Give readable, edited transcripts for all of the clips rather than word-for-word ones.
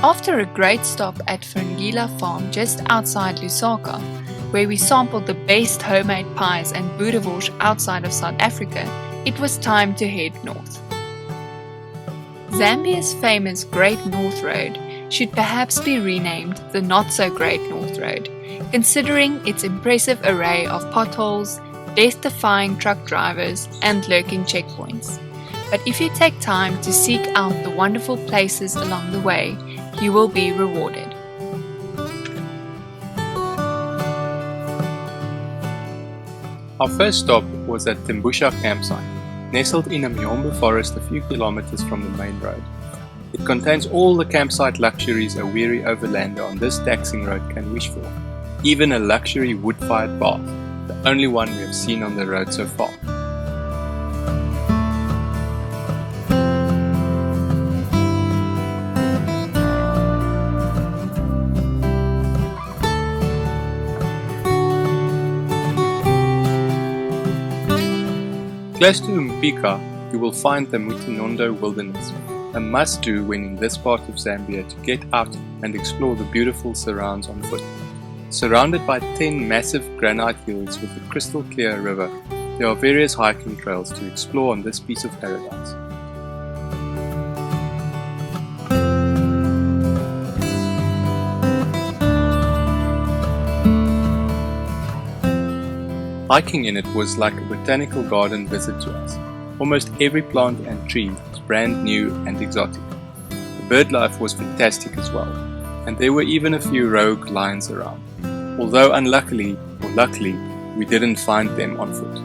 After a great stop at Ferngila Farm just outside Lusaka, where we sampled the best homemade pies and boerewors outside of South Africa, it was time to head north. Zambia's famous Great North Road should perhaps be renamed the Not-So-Great North Road, considering its impressive array of potholes, death-defying truck drivers, and lurking checkpoints. But if you take time to seek out the wonderful places along the way, you will be rewarded. Our first stop was at Tembusha campsite, nestled in a Miombo forest a few kilometers from the main road. It contains all the campsite luxuries a weary overlander on this taxing road can wish for, even a luxury wood-fired bath, the only one we have seen on the road so far. Close to Mpika, you will find the Mutinondo Wilderness, a must-do when in this part of Zambia to get out and explore the beautiful surrounds on foot. Surrounded by 10 massive granite hills with a crystal clear river, there are various hiking trails to explore on this piece of paradise. Hiking in it was like a botanical garden visit to us. Almost every plant and tree was brand new and exotic. The bird life was fantastic as well, and there were even a few rogue lions around, although unluckily, or luckily, we didn't find them on foot.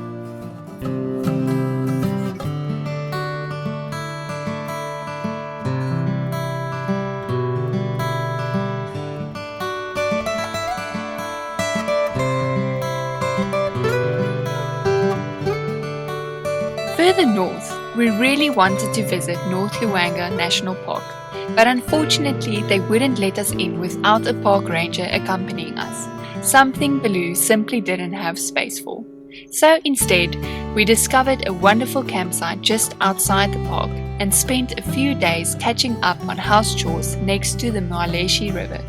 Further north, we really wanted to visit North Luanga National Park, but unfortunately they wouldn't let us in without a park ranger accompanying us, something Baloo simply didn't have space for. So instead, we discovered a wonderful campsite just outside the park and spent a few days catching up on house chores next to the Mwaleshi River.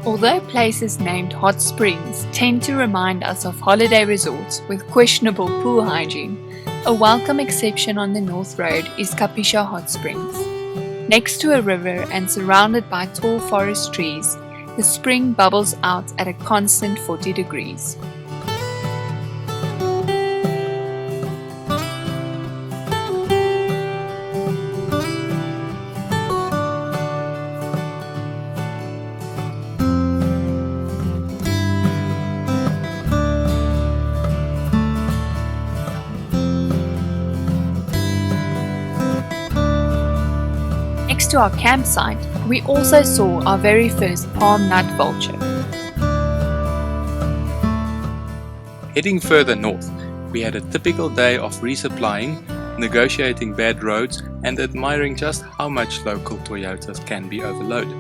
Although places named hot springs tend to remind us of holiday resorts with questionable pool hygiene, a welcome exception on the North Road is Kapisha Hot Springs. Next to a river and surrounded by tall forest trees, the spring bubbles out at a constant 40 degrees. Next to our campsite, we also saw our very first palm nut vulture. Heading further north, we had a typical day of resupplying, negotiating bad roads, and admiring just how much local Toyotas can be overloaded.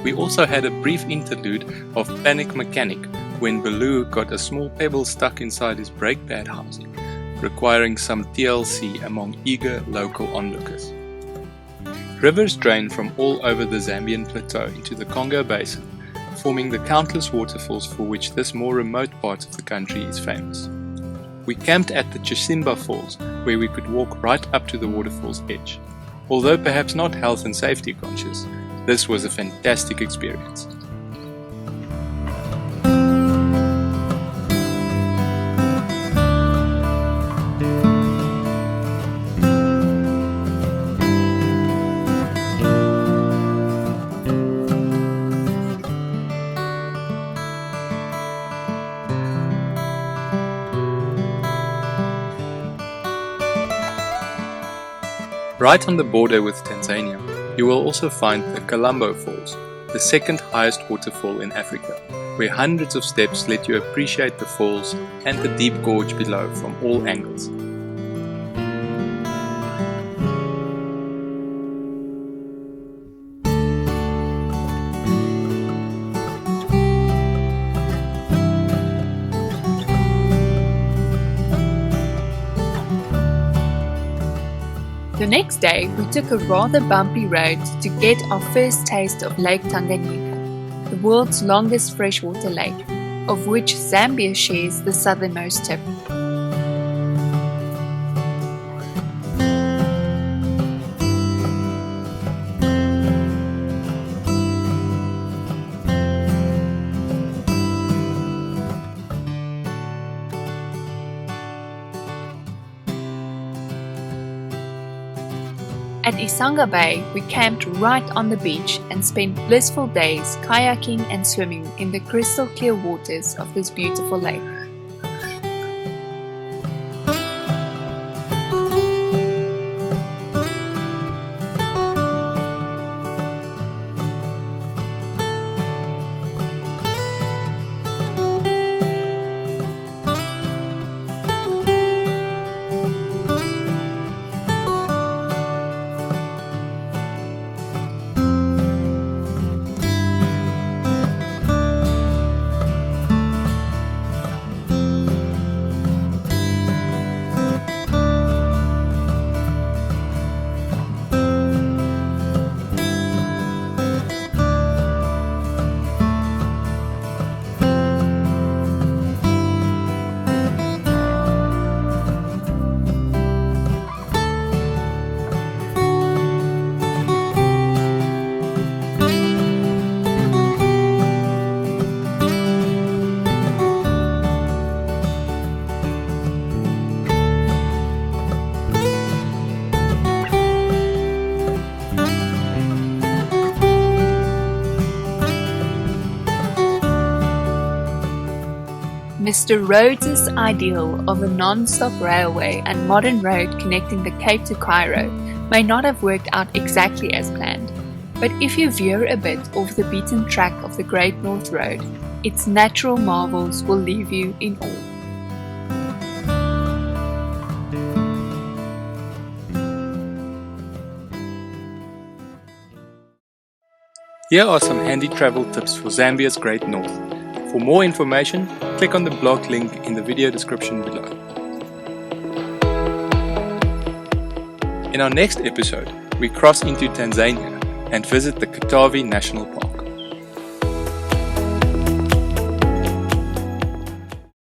We also had a brief interlude of panic mechanic when Baloo got a small pebble stuck inside his brake pad housing, requiring some TLC among eager local onlookers. Rivers drain from all over the Zambian plateau into the Congo Basin, forming the countless waterfalls for which this more remote part of the country is famous. We camped at the Chisimba Falls, where we could walk right up to the waterfall's edge. Although perhaps not health and safety conscious, this was a fantastic experience. Right on the border with Tanzania, you will also find the Colombo Falls, the second highest waterfall in Africa, where hundreds of steps let you appreciate the falls and the deep gorge below from all angles. The next day, we took a rather bumpy road to get our first taste of Lake Tanganyika, the world's longest freshwater lake, of which Zambia shares the southernmost tip. At Isanga Bay, we camped right on the beach and spent blissful days kayaking and swimming in the crystal clear waters of this beautiful lake. Mr. Rhodes's ideal of a non-stop railway and modern road connecting the Cape to Cairo may not have worked out exactly as planned, but if you veer a bit off the beaten track of the Great North Road, its natural marvels will leave you in awe. Here are some handy travel tips for Zambia's Great North. For more information, click on the blog link in the video description below. In our next episode, we cross into Tanzania and visit the Katavi National Park.